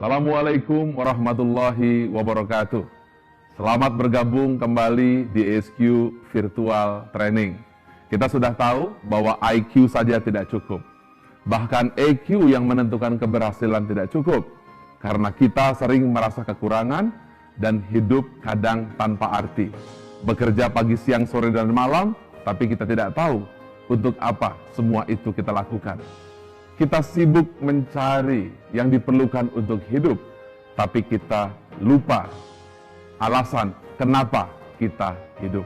Assalamualaikum warahmatullahi wabarakatuh. Selamat bergabung kembali di ESQ Virtual Training. Kita sudah tahu bahwa IQ saja tidak cukup. Bahkan EQ yang menentukan keberhasilan tidak cukup. Karena kita sering merasa kekurangan dan hidup kadang tanpa arti. Bekerja pagi, siang, sore, dan malam, tapi kita tidak tahu untuk apa semua itu kita lakukan. Kita sibuk mencari yang diperlukan untuk hidup, tapi kita lupa alasan kenapa kita hidup.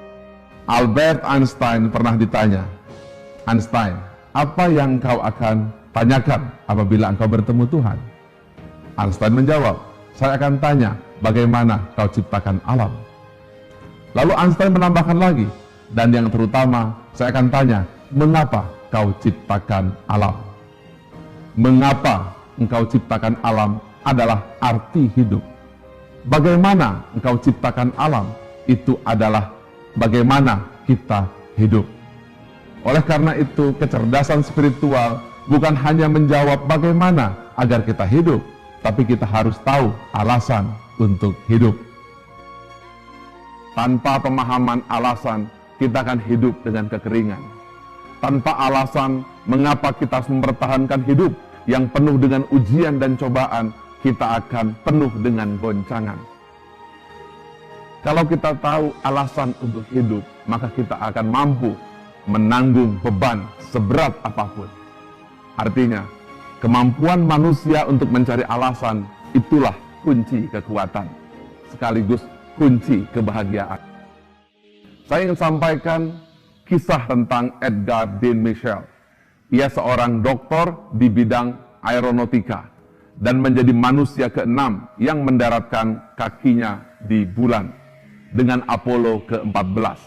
Albert Einstein pernah ditanya, "Einstein, apa yang kau akan tanyakan apabila engkau bertemu Tuhan?" Einstein menjawab, "Saya akan tanya, bagaimana kau ciptakan alam?" Lalu Einstein menambahkan lagi, "Dan yang terutama, saya akan tanya, mengapa kau ciptakan alam?" Mengapa engkau ciptakan alam adalah arti hidup. Bagaimana engkau ciptakan alam, itu adalah bagaimana kita hidup. Oleh karena itu, kecerdasan spiritual bukan hanya menjawab bagaimana agar kita hidup, tapi kita harus tahu alasan untuk hidup. Tanpa pemahaman alasan, kita akan hidup dengan kekeringan. Tanpa alasan mengapa kita harus mempertahankan hidup yang penuh dengan ujian dan cobaan, kita akan penuh dengan goncangan. Kalau kita tahu alasan untuk hidup, maka kita akan mampu menanggung beban seberat apapun. Artinya, kemampuan manusia untuk mencari alasan itulah kunci kekuatan, sekaligus kunci kebahagiaan. Saya ingin sampaikan kisah tentang Edgar Dean Mitchell. Ia seorang doktor di bidang aeronautika dan menjadi manusia ke-6 yang mendaratkan kakinya di bulan dengan Apollo ke-14.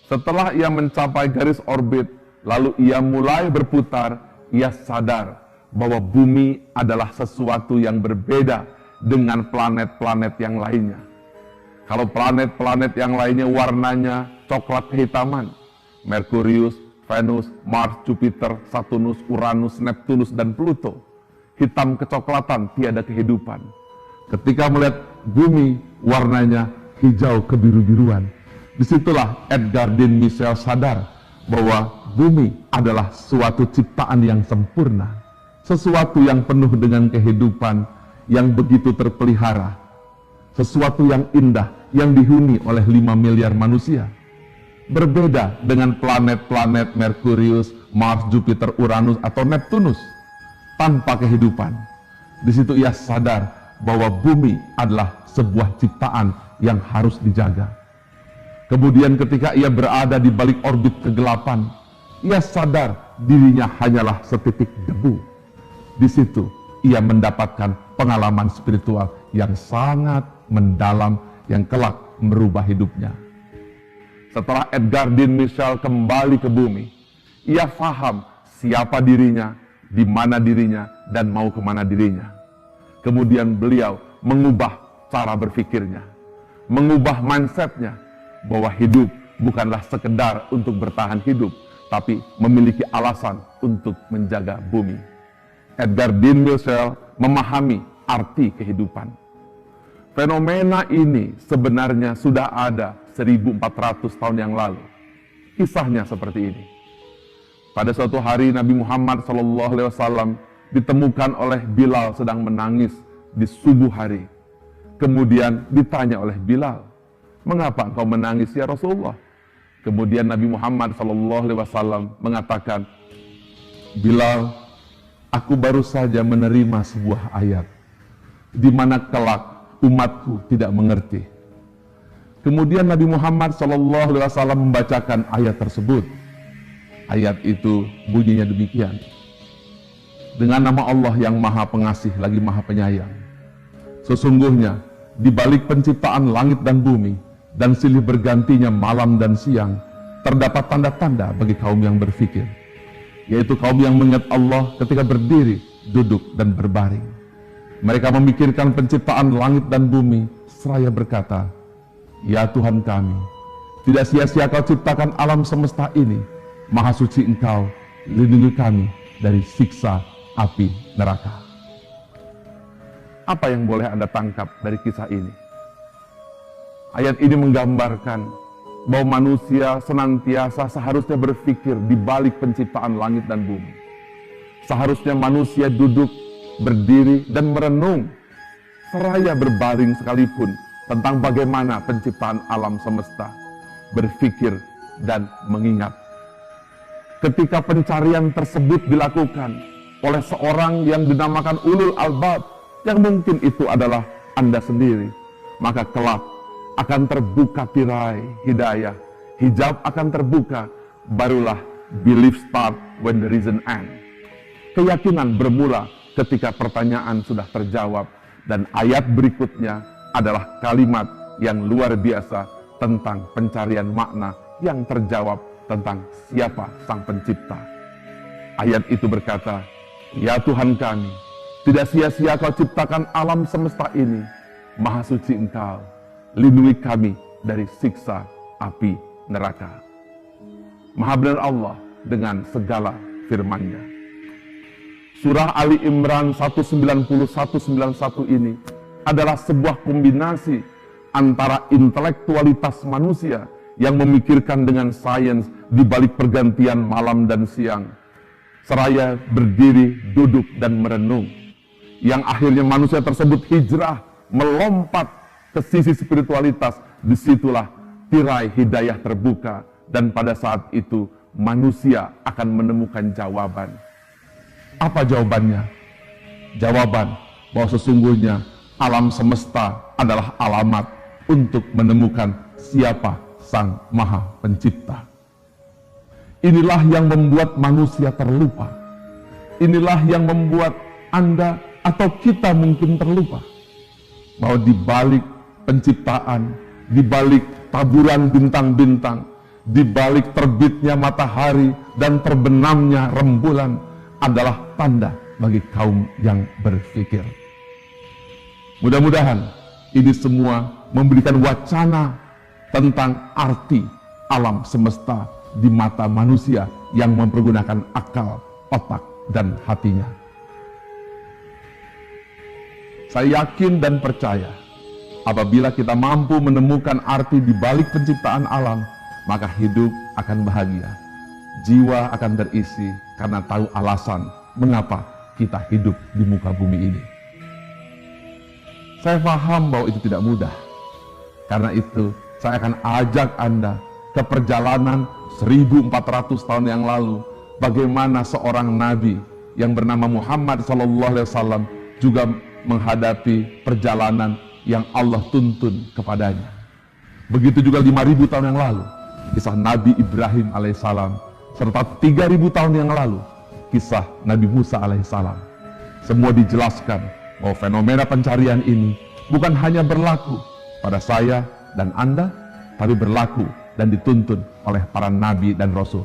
Setelah ia mencapai garis orbit, lalu ia mulai berputar, ia sadar bahwa bumi adalah sesuatu yang berbeda dengan planet-planet yang lainnya. Kalau planet-planet yang lainnya warnanya coklat kehitaman, Merkurius, Venus, Mars, Jupiter, Saturnus, Uranus, Neptunus, dan Pluto, hitam kecoklatan, tiada kehidupan. Ketika melihat bumi, warnanya hijau kebiru-biruan. Disitulah Edgar Dean Mitchell sadar bahwa bumi adalah suatu ciptaan yang sempurna, sesuatu yang penuh dengan kehidupan yang begitu terpelihara, sesuatu yang indah yang dihuni oleh 5 miliar manusia. Berbeda dengan planet-planet Merkurius, Mars, Jupiter, Uranus, atau Neptunus tanpa kehidupan. Di situ ia sadar bahwa bumi adalah sebuah ciptaan yang harus dijaga. Kemudian ketika ia berada di balik orbit kegelapan, ia sadar dirinya hanyalah setitik debu. Di situ ia mendapatkan pengalaman spiritual yang sangat mendalam yang kelak merubah hidupnya. Setelah Edgar Dean Mitchell kembali ke bumi, ia paham siapa dirinya, di mana dirinya, dan mau kemana dirinya. Kemudian beliau mengubah cara berpikirnya, mengubah mindsetnya, bahwa hidup bukanlah sekedar untuk bertahan hidup, tapi memiliki alasan untuk menjaga bumi. Edgar Dean Mitchell memahami arti kehidupan. Fenomena ini sebenarnya sudah ada 1400 tahun yang lalu. Kisahnya seperti ini. Pada suatu hari Nabi Muhammad SAW ditemukan oleh Bilal sedang menangis di subuh hari. Kemudian ditanya oleh Bilal, "Mengapa engkau menangis ya Rasulullah?" Kemudian Nabi Muhammad SAW mengatakan, "Bilal, aku baru saja menerima sebuah ayat di mana kelak umatku tidak mengerti." Kemudian Nabi Muhammad SAW membacakan ayat tersebut. Ayat itu bunyinya demikian. "Dengan nama Allah yang Maha Pengasih lagi Maha Penyayang. Sesungguhnya di balik penciptaan langit dan bumi dan silih bergantinya malam dan siang, terdapat tanda-tanda bagi kaum yang berfikir, yaitu kaum yang mengingat Allah ketika berdiri, duduk, dan berbaring. Mereka memikirkan penciptaan langit dan bumi seraya berkata, Ya Tuhan kami, tidak sia-sia Kau ciptakan alam semesta ini. Maha suci Engkau, lindungi kami dari siksa api neraka." Apa yang boleh Anda tangkap dari kisah ini? Ayat ini menggambarkan bahwa manusia senantiasa seharusnya berpikir di balik penciptaan langit dan bumi. Seharusnya manusia duduk, berdiri, dan merenung, seraya berbaring sekalipun tentang bagaimana penciptaan alam semesta, berpikir dan mengingat. Ketika pencarian tersebut dilakukan oleh seorang yang dinamakan ulul albab, yang mungkin itu adalah Anda sendiri, maka kelak akan terbuka tirai hidayah, hijab akan terbuka, barulah belief start when the reason end. Keyakinan bermula ketika pertanyaan sudah terjawab, dan ayat berikutnya adalah kalimat yang luar biasa tentang pencarian makna yang terjawab tentang siapa Sang Pencipta. Ayat itu berkata, "Ya Tuhan kami, tidak sia-sia Kau ciptakan alam semesta ini. Maha suci Engkau, lindungi kami dari siksa api neraka." Maha benar Allah dengan segala firman-Nya. Surah Ali Imran 190-191 ini adalah sebuah kombinasi antara intelektualitas manusia yang memikirkan dengan sains di balik pergantian malam dan siang, seraya berdiri, duduk, dan merenung, yang akhirnya manusia tersebut hijrah, melompat ke sisi spiritualitas. Disitulah tirai hidayah terbuka, dan pada saat itu manusia akan menemukan jawaban. Apa jawabannya? Jawaban bahwa sesungguhnya alam semesta adalah alamat untuk menemukan siapa Sang Maha Pencipta. Inilah yang membuat manusia terlupa. Inilah yang membuat Anda atau kita mungkin terlupa bahwa di balik penciptaan, di balik taburan bintang-bintang, di balik terbitnya matahari dan terbenamnya rembulan adalah tanda bagi kaum yang berpikir. Mudah-mudahan ini semua memberikan wacana tentang arti alam semesta di mata manusia yang mempergunakan akal, otak, dan hatinya. Saya yakin dan percaya, apabila kita mampu menemukan arti di balik penciptaan alam, maka hidup akan bahagia. Jiwa akan terisi karena tahu alasan mengapa kita hidup di muka bumi ini. Saya paham bahwa itu tidak mudah. Karena itu, saya akan ajak Anda ke perjalanan 1400 tahun yang lalu, bagaimana seorang nabi yang bernama Muhammad SAW juga menghadapi perjalanan yang Allah tuntun kepadanya. Begitu juga 5000 tahun yang lalu, kisah Nabi Ibrahim alaihissalam, serta 3000 tahun yang lalu, kisah Nabi Musa alaihissalam. Semua dijelaskan bahwa fenomena pencarian ini bukan hanya berlaku pada saya dan Anda, tapi berlaku dan dituntun oleh para nabi dan rasul.